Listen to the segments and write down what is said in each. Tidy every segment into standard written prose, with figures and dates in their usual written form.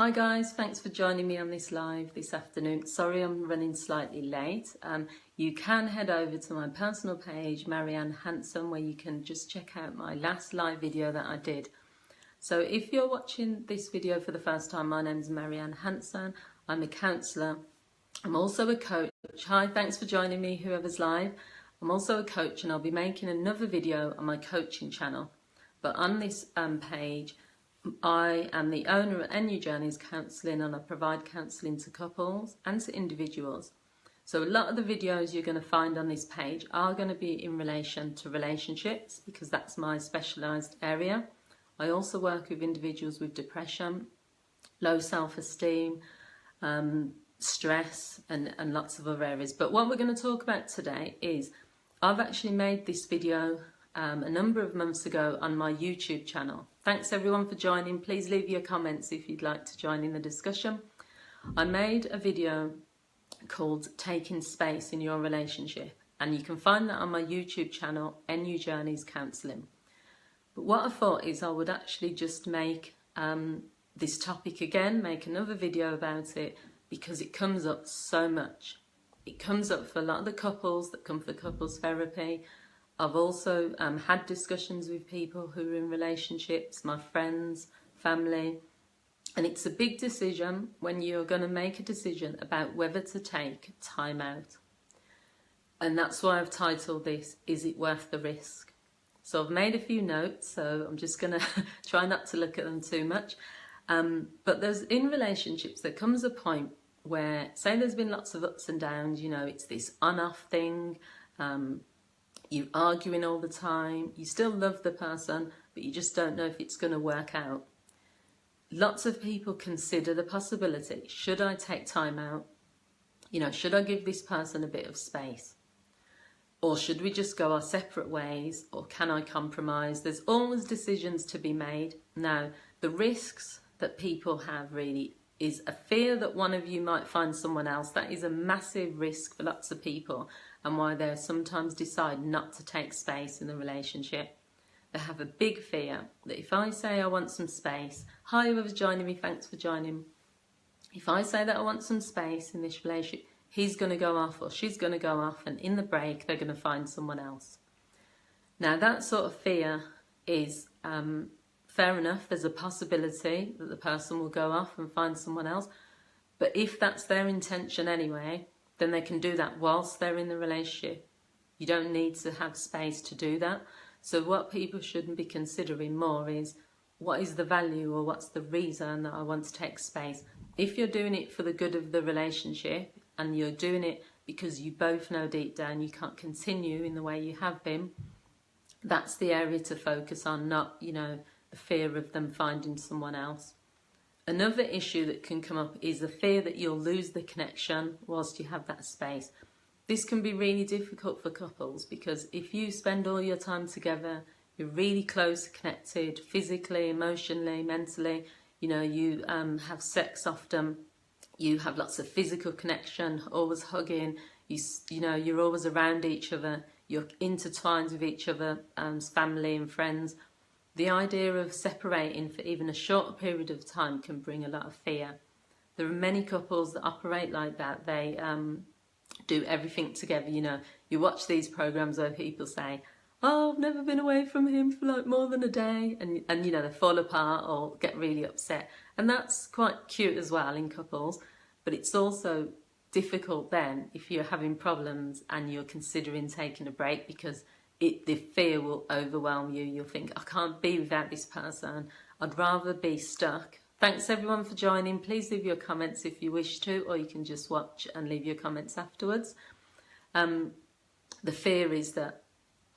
Hi guys, thanks for joining me on this live this afternoon. Sorry I'm running slightly late. You can head over to my personal page, Marianne Hanson, where you can just check out my last live video that I did. So if you're watching this video for the first time, my name is Marianne Hanson. I'm a counsellor. I'm also a coach. Hi, thanks for joining me, whoever's live. I'm also a coach and I'll be making another video on my coaching channel. But on this page, I am the owner of NU Journeys Counselling, and I provide counselling to couples and to individuals. So a lot of the videos you're going to find on this page are going to be in relation to relationships because that's my specialised area. I also work with individuals with depression, low self-esteem, stress and lots of other areas. But what we're going to talk about today is I've actually made this video a number of months ago on my YouTube channel. Thanks everyone for joining. Please leave your comments if you'd like to join in the discussion. I made a video called Taking Space in Your Relationship, and you can find that on my YouTube channel, NU Journeys Counselling. But what I thought is I would actually just make this topic again, make another video about it, because it comes up so much. It comes up for a lot of the couples that come for couples therapy. I've also had discussions with people who are in relationships, my friends, family, and it's a big decision when you're going to make a decision about whether to take time out. And that's why I've titled this, Is It Worth the Risk? So I've made a few notes, so I'm just going to try not to look at them too much. But there's, in relationships, there comes a point where, say there's been lots of ups and downs, you know, it's this on-off thing, you're arguing all the time, you still love the person, but you just don't know if it's going to work out. Lots of people consider the possibility, should I take time out? You know, should I give this person a bit of space? Or should we just go our separate ways? Or can I compromise? There's always decisions to be made. Now, the risks that people have really is a fear that one of you might find someone else. That is a massive risk for lots of people, and why they sometimes decide not to take space in the relationship. They have a big fear that if I say I want some space, hi whoever's joining me, thanks for joining. If I say that I want some space in this relationship, he's going to go off or she's going to go off, and in the break they're going to find someone else. Now that sort of fear is fair enough. There's a possibility that the person will go off and find someone else, but if that's their intention anyway, then they can do that whilst they're in the relationship. You don't need to have space to do that. So what people shouldn't be considering more is, what is the value or what's the reason that I want to take space? If you're doing it for the good of the relationship and you're doing it because you both know deep down you can't continue in the way you have been, that's the area to focus on, not, you know, the fear of them finding someone else. Another issue that can come up is the fear that you'll lose the connection whilst you have that space. This can be really difficult for couples because if you spend all your time together, you're really close, connected, physically, emotionally, mentally, you know, you have sex often, you have lots of physical connection, always hugging, you know, you're always around each other, you're intertwined with each other, family and friends. The idea of separating for even a short period of time can bring a lot of fear. There are many couples that operate like that. They do everything together. You know, you watch these programs where people say, oh, I've never been away from him for like more than a day. And you know, they fall apart or get really upset. And that's quite cute as well in couples. But it's also difficult then if you're having problems and you're considering taking a break, because the fear will overwhelm you. You'll think, I can't be without this person. I'd rather be stuck. Thanks everyone for joining. Please leave your comments if you wish to, or you can just watch and leave your comments afterwards. The fear is that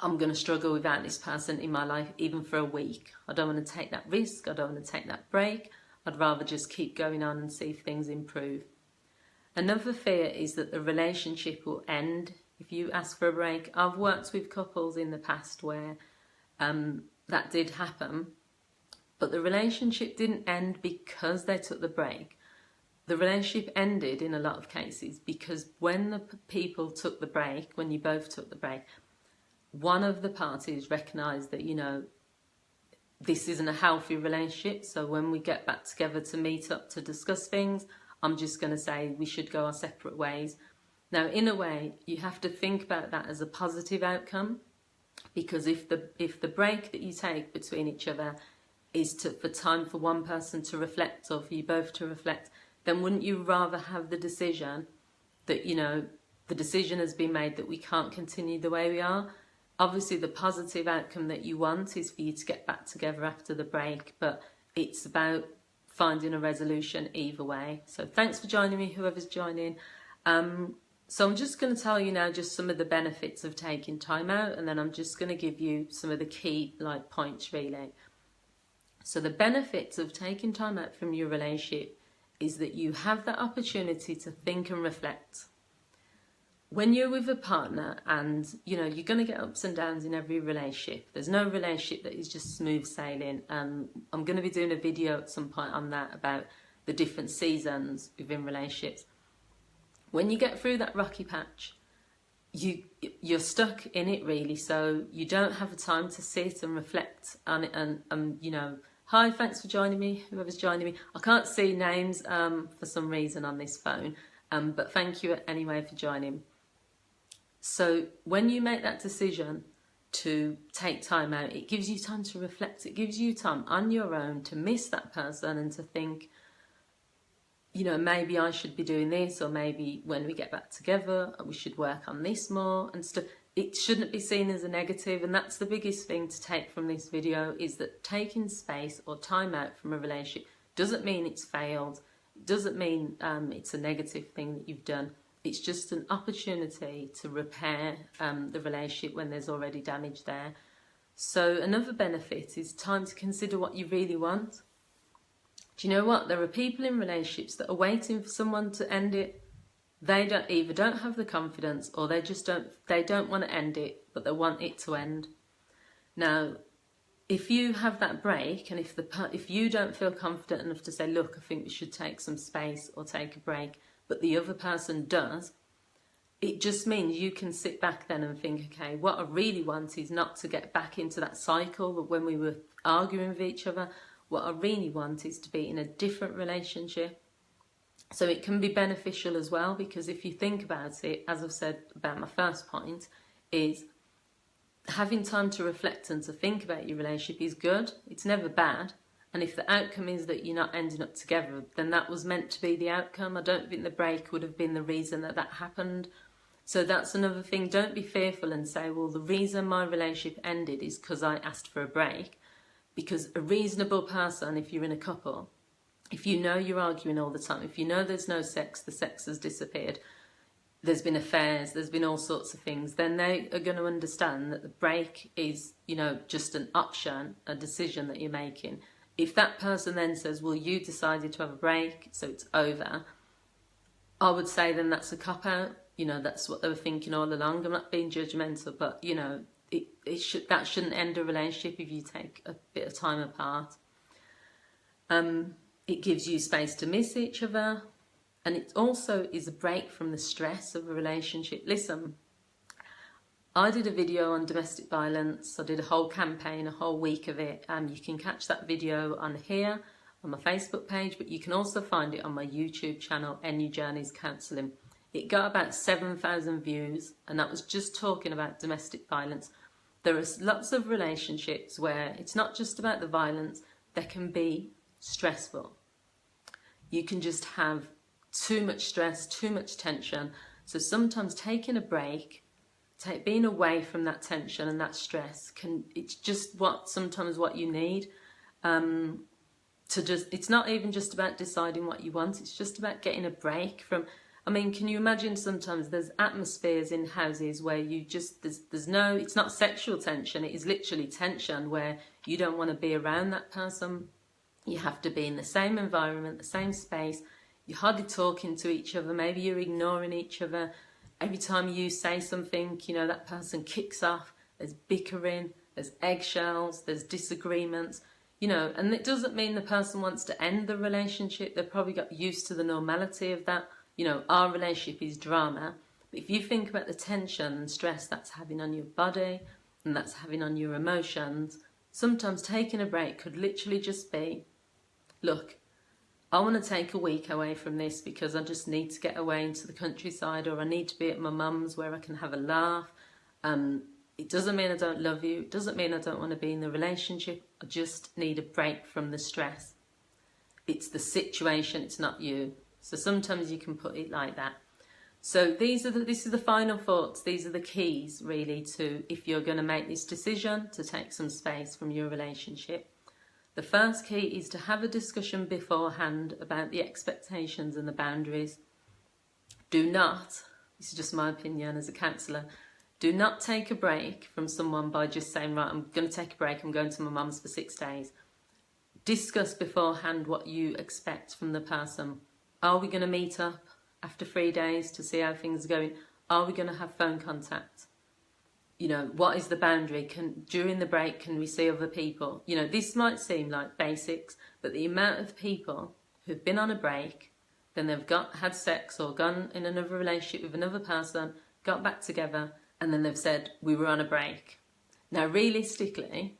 I'm going to struggle without this person in my life, even for a week. I don't want to take that risk. I don't want to take that break. I'd rather just keep going on and see if things improve. Another fear is that the relationship will end if you ask for a break. I've worked with couples in the past where that did happen, but the relationship didn't end because they took the break. The relationship ended in a lot of cases because when the people took the break, when you both took the break, one of the parties recognised that, you know, this isn't a healthy relationship, so when we get back together to meet up to discuss things, I'm just going to say we should go our separate ways. Now, in a way, you have to think about that as a positive outcome, because if the break that you take between each other is for time for one person to reflect, or for you both to reflect, then wouldn't you rather have the decision that, you know, the decision has been made that we can't continue the way we are? Obviously, the positive outcome that you want is for you to get back together after the break, but it's about finding a resolution either way. So thanks for joining me, whoever's joining. So I'm just going to tell you now just some of the benefits of taking time out, and then I'm just going to give you some of the key points really. So the benefits of taking time out from your relationship is that you have that opportunity to think and reflect. When you're with a partner, and you know you're going to get ups and downs in every relationship. There's no relationship that is just smooth sailing. I'm going to be doing a video at some point on that, about the different seasons within relationships. When you get through that rocky patch, you're stuck in it really, so you don't have the time to sit and reflect on it. And you know, hi, thanks for joining me, whoever's joining me. I can't see names for some reason on this phone, but thank you anyway for joining. So when you make that decision to take time out, it gives you time to reflect. It gives you time on your own to miss that person and to think, you know, maybe I should be doing this, or maybe when we get back together, we should work on this more and stuff. It shouldn't be seen as a negative, and that's the biggest thing to take from this video, is that taking space or time out from a relationship doesn't mean it's failed. It doesn't mean it's a negative thing that you've done. It's just an opportunity to repair the relationship when there's already damage there. So another benefit is time to consider what you really want. Do you know what? There are people in relationships that are waiting for someone to end it. They don't have the confidence, or they don't want to end it, but they want it to end. Now, if you have that break, and if you don't feel confident enough to say, look, I think we should take some space or take a break, but the other person does, it just means you can sit back then and think, okay, what I really want is not to get back into that cycle of when we were arguing with each other. What I really want is to be in a different relationship. So it can be beneficial as well, because if you think about it, as I've said about my first point, is having time to reflect and to think about your relationship is good. It's never bad. And if the outcome is that you're not ending up together, then that was meant to be the outcome. I don't think the break would have been the reason that happened. So that's another thing. Don't be fearful and say, well, the reason my relationship ended is because I asked for a break. Because a reasonable person, if you're in a couple, if you know you're arguing all the time, if you know there's no sex, the sex has disappeared, there's been affairs, there's been all sorts of things, then they are going to understand that the break is, you know, just an option, a decision that you're making. If that person then says, well, you decided to have a break, so it's over, I would say then that's a cop-out. You know, that's what they were thinking all along. I'm not being judgmental, but, you know, that shouldn't end a relationship if you take a bit of time apart. It gives you space to miss each other, and it also is a break from the stress of a relationship. Listen, I did a video on domestic violence. I did a whole campaign, a whole week of it, and you can catch that video on here, on my Facebook page, but you can also find it on my YouTube channel, NU Journeys Counselling. It got about 7,000 views, and that was just talking about domestic violence. There are lots of relationships where it's not just about the violence, they can be stressful. You can just have too much stress, too much tension. So sometimes taking a break, being away from that tension and that stress, it's just sometimes what you need. It's not even just about deciding what you want, it's just about getting a break from. I mean, can you imagine sometimes there's atmospheres in houses where it's not sexual tension, it is literally tension where you don't want to be around that person. You have to be in the same environment, the same space. You're hardly talking to each other, maybe you're ignoring each other. Every time you say something, you know, that person kicks off. There's bickering, there's eggshells, there's disagreements, you know, and it doesn't mean the person wants to end the relationship. They've probably got used to the normality of that. You know, our relationship is drama. But if you think about the tension and stress that's having on your body and that's having on your emotions, Sometimes taking a break could literally just be, look, I want to take a week away from this because I just need to get away into the countryside, or I need to be at my mum's where I can have a laugh. It doesn't mean I don't love you. It doesn't mean I don't want to be in the relationship. I just need a break from the stress. It's the situation, it's not you. So sometimes you can put it like that. So this is the final thoughts. These are the keys really to, if you're going to make this decision to take some space from your relationship. The first key is to have a discussion beforehand about the expectations and the boundaries. Do not, this is just my opinion as a counsellor, do not take a break from someone by just saying, right, I'm going to take a break, I'm going to my mum's for 6 days. Discuss beforehand what you expect from the person. Are we going to meet up after 3 days to see how things are going? Are we going to have phone contact? You know, what is the boundary? During the break, can we see other people? You know, this might seem like basics, but the amount of people who've been on a break, then they've had sex or gone in another relationship with another person, got back together, and then they've said, we were on a break. Now, realistically,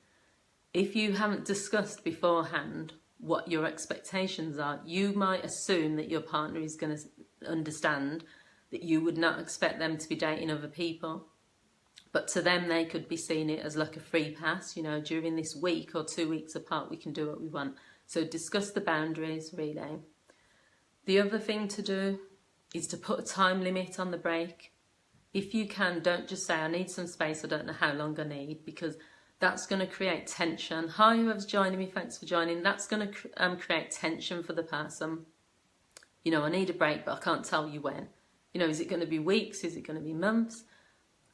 if you haven't discussed beforehand what your expectations are, you might assume that your partner is going to understand that you would not expect them to be dating other people. But to them, they could be seeing it as like a free pass. You know, during this week or 2 weeks apart, we can do what we want. So discuss the boundaries, really. The other thing to do is to put a time limit on the break. If you can, don't just say, I need some space, I don't know how long I need, because that's going to create tension. Hi, whoever's joining me, thanks for joining. That's going to create tension for the person. You know, I need a break, but I can't tell you when. You know, is it going to be weeks? Is it going to be months?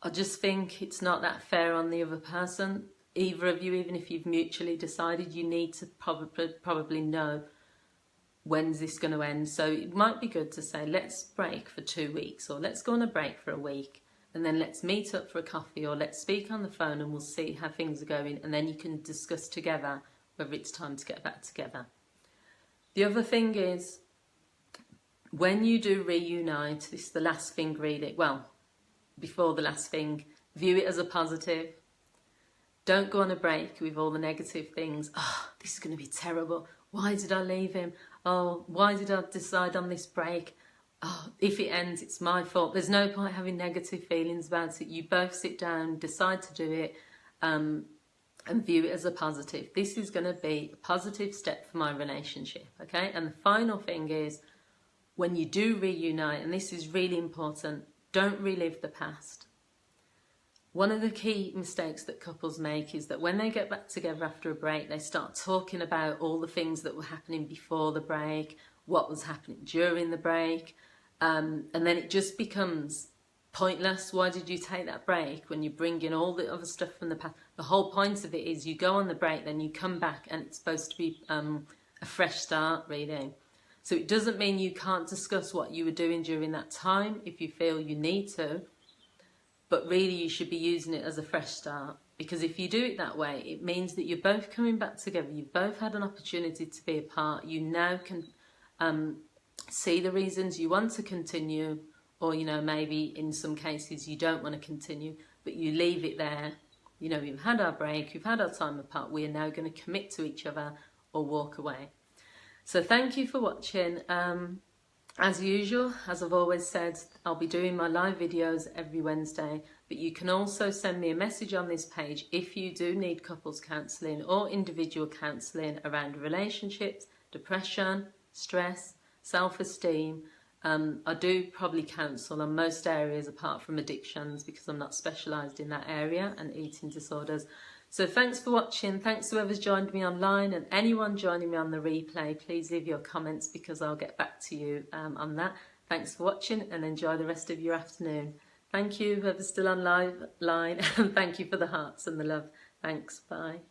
I just think it's not that fair on the other person. Either of you, even if you've mutually decided, you need to probably know when's this going to end. So it might be good to say, let's break for 2 weeks, or let's go on a break for a week, and then let's meet up for a coffee, or let's speak on the phone and we'll see how things are going, and then you can discuss together whether it's time to get back together. The other thing is, when you do reunite, this is the last thing really, well, before the last thing, view it as a positive. Don't go on a break with all the negative things. Oh, this is going to be terrible. Why did I leave him? Oh, why did I decide on this break? Oh, if it ends, it's my fault. There's no point having negative feelings about it. You both sit down, decide to do it, and view it as a positive. This is going to be a positive step for my relationship, okay? And the final thing is, when you do reunite, and this is really important, don't relive the past. One of the key mistakes that couples make is that when they get back together after a break, they start talking about all the things that were happening before the break, what was happening during the break, and then it just becomes pointless. Why did you take that break when you bring in all the other stuff from the past? The whole point of it is you go on the break, then you come back, and it's supposed to be a fresh start, really. So it doesn't mean you can't discuss what you were doing during that time if you feel you need to, but really you should be using it as a fresh start, because if you do it that way, it means that you're both coming back together, you've both had an opportunity to be apart, you now can see the reasons you want to continue, or, you know, maybe in some cases you don't want to continue, but you leave it there. You know, we've had our break, we've had our time apart, we are now going to commit to each other or walk away. So thank you for watching. As usual, as I've always said, I'll be doing my live videos every Wednesday, but you can also send me a message on this page if you do need couples counselling or individual counselling around relationships, depression, stress, self-esteem. I do probably counsel on most areas apart from addictions, because I'm not specialised in that area, and eating disorders. So thanks for watching. Thanks to whoever's joined me online, and anyone joining me on the replay, please leave your comments because I'll get back to you on that. Thanks for watching, and enjoy the rest of your afternoon. Thank you, whoever's still on live line, and thank you for the hearts and the love. Thanks, bye.